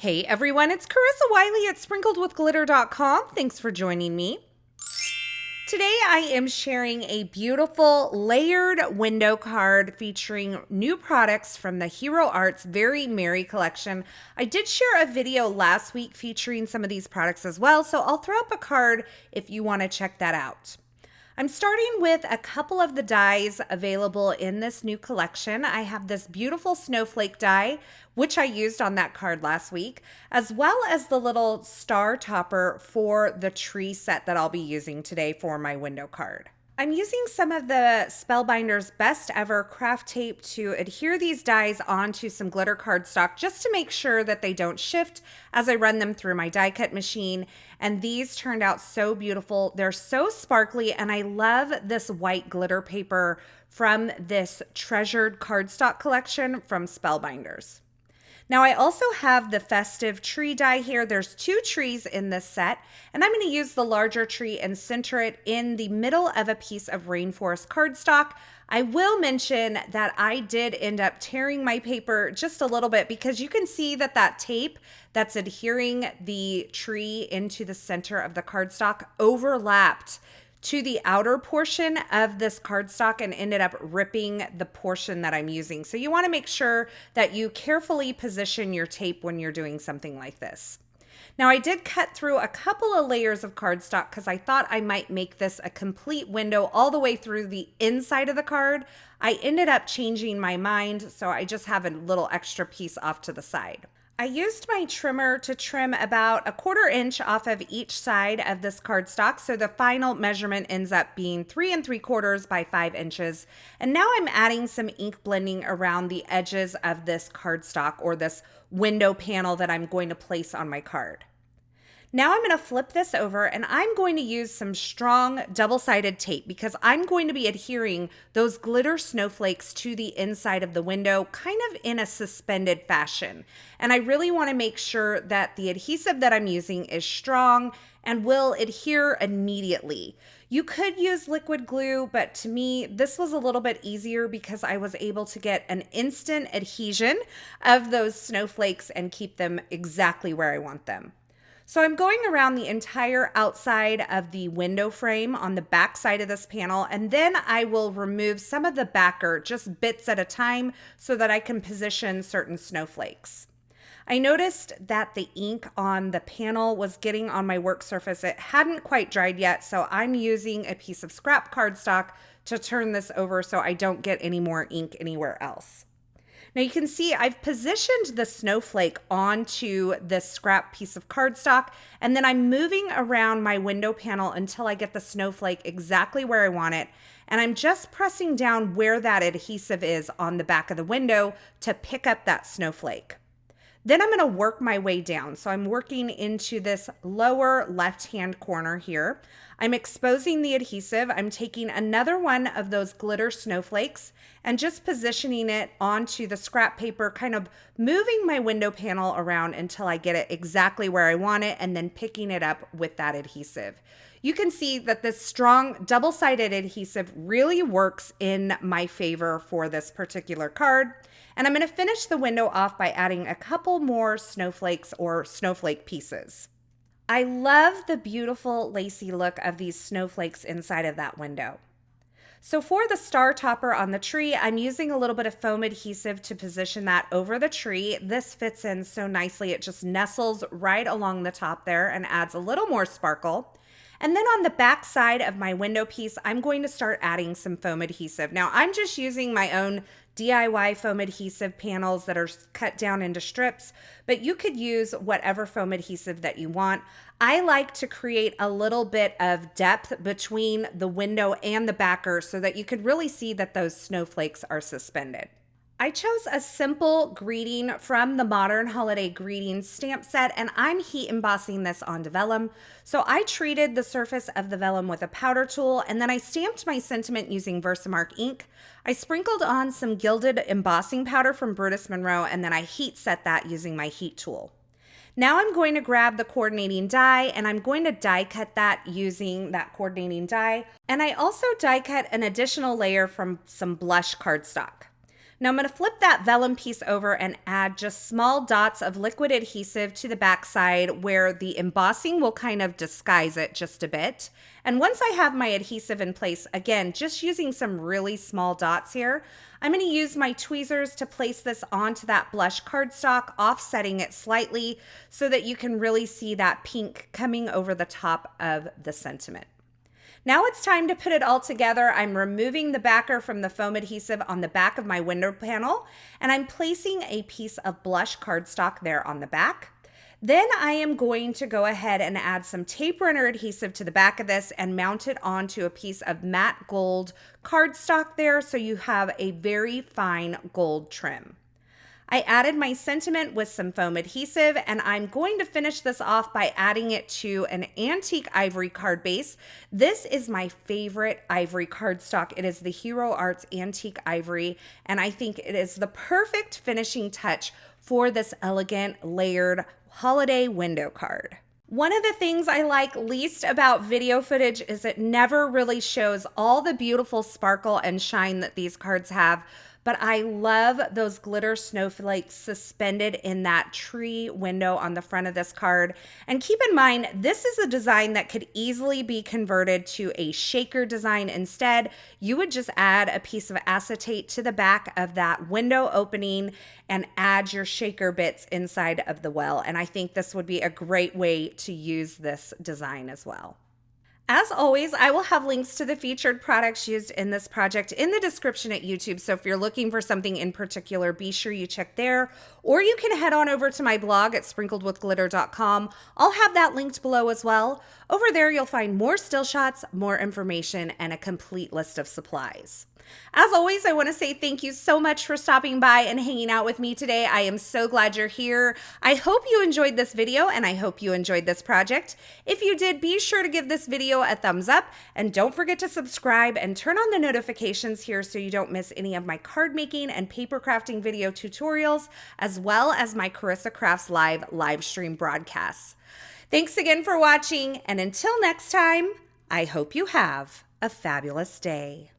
Hey everyone, it's Carissa Wiley at sprinkledwithglitter.com. Thanks for joining me. Today I am sharing a beautiful layered window card featuring new products from the Hero Arts Very Merry collection. I did share a video last week featuring some of these products as well, so I'll throw up a card if you want to check that out. I'm starting with a couple of the dies available in this new collection. I have this beautiful Snowflake die, which I used on that card last week, as well as the little star topper for the tree set that I'll be using today for my window card. I'm using some of the Spllebinders Best Ever craft tape to adhere these dies onto some glitter cardstock just to make sure that they don't shift as I run them through my die cut machine. And these turned out so beautiful. They're so sparkly, and I love this white glitter paper from this treasured cardstock collection from Spllebinders. Now I also have the Festive tree die here. There's 2 trees in this set, and I'm going to use the larger tree and center it in the middle of a piece of Rainforest cardstock. I will mention that I did end up tearing my paper just a little bit because you can see that that tape that's adhering the tree into the center of the cardstock overlapped to the outer portion of this cardstock and ended up ripping the portion that I'm using. So you want to make sure that you carefully position your tape when you're doing something like this. Now I did cut through a couple of layers of cardstock because I thought I might make this a complete window all the way through the inside of the card. I ended up changing my mind, so I just have a little extra piece off to the side. I used my trimmer to trim about 1/4 inch off of each side of this cardstock, so the final measurement ends up being 3 3/4 by 5 inches. And now I'm adding some ink blending around the edges of this cardstock or this window panel that I'm going to place on my card. Now I'm going to flip this over and I'm going to use some strong double-sided tape because I'm going to be adhering those glitter snowflakes to the inside of the window kind of in a suspended fashion. And I really want to make sure that the adhesive that I'm using is strong and will adhere immediately. You could use liquid glue, but to me, this was a little bit easier because I was able to get an instant adhesion of those snowflakes and keep them exactly where I want them. So I'm going around the entire outside of the window frame on the back side of this panel, and then I will remove some of the backer, just bits at a time, so that I can position certain snowflakes. I noticed that the ink on the panel was getting on my work surface. It hadn't quite dried yet, so I'm using a piece of scrap cardstock to turn this over so I don't get any more ink anywhere else. Now you can see I've positioned the snowflake onto this scrap piece of cardstock, and then I'm moving around my window panel until I get the snowflake exactly where I want it. And I'm just pressing down where that adhesive is on the back of the window to pick up that snowflake. Then I'm going to work my way down. So I'm working into this lower left-hand corner here. I'm exposing the adhesive. I'm taking another one of those glitter snowflakes and just positioning it onto the scrap paper, kind of moving my window panel around until I get it exactly where I want it and then picking it up with that adhesive. You can see that this strong double-sided adhesive really works in my favor for this particular card. And I'm going to finish the window off by adding a couple more snowflakes or snowflake pieces. I love the beautiful lacy look of these snowflakes inside of that window. So for the star topper on the tree, I'm using a little bit of foam adhesive to position that over the tree. This fits in so nicely. It just nestles right along the top there and adds a little more sparkle. And then on the back side of my window piece, I'm going to start adding some foam adhesive. Now I'm just using my own DIY foam adhesive panels that are cut down into strips, but you could use whatever foam adhesive that you want. I like to create a little bit of depth between the window and the backer so that you could really see that those snowflakes are suspended. I chose a simple greeting from the Modern Holiday Greetings stamp set, and I'm heat embossing this onto vellum. So I treated the surface of the vellum with a powder tool, and then I stamped my sentiment using Versamark ink. I sprinkled on some gilded embossing powder from Brutus Monroe, and then I heat set that using my heat tool. Now I'm going to grab the coordinating die, and I'm going to die cut that using that coordinating die. And I also die cut an additional layer from some blush cardstock. Now I'm going to flip that vellum piece over and add just small dots of liquid adhesive to the back side where the embossing will kind of disguise it just a bit. And once I have my adhesive in place, again, just using some really small dots here, I'm going to use my tweezers to place this onto that blush cardstock, offsetting it slightly so that you can really see that pink coming over the top of the sentiment. Now it's time to put it all together. I'm removing the backer from the foam adhesive on the back of my window panel, and I'm placing a piece of blush cardstock there on the back. Then I am going to go ahead and add some tape runner adhesive to the back of this and mount it onto a piece of matte gold cardstock there so you have a very fine gold trim. I added my sentiment with some foam adhesive, and I'm going to finish this off by adding it to an antique ivory card base. This is my favorite ivory cardstock. It is the Hero Arts Antique Ivory, and I think it is the perfect finishing touch for this elegant layered holiday window card. One of the things I like least about video footage is it never really shows all the beautiful sparkle and shine that these cards have, but I love those glitter snowflakes suspended in that tree window on the front of this card. And keep in mind, this is a design that could easily be converted to a shaker design instead. You would just add a piece of acetate to the back of that window opening and add your shaker bits inside of the well. And I think this would be a great way to use this design as well. As always, I will have links to the featured products used in this project in the description at YouTube. So if you're looking for something in particular, be sure you check there. Or you can head on over to my blog at sprinkledwithglitter.com. I'll have that linked below as well. Over there, you'll find more still shots, more information, and a complete list of supplies. As always, I want to say thank you so much for stopping by and hanging out with me today. I am so glad you're here. I hope you enjoyed this video, and I hope you enjoyed this project. If you did, be sure to give this video a thumbs up, and don't forget to subscribe and turn on the notifications here so you don't miss any of my card making and paper crafting video tutorials, as well as my Carissa Crafts live stream broadcasts. Thanks again for watching, and until next time, I hope you have a fabulous day.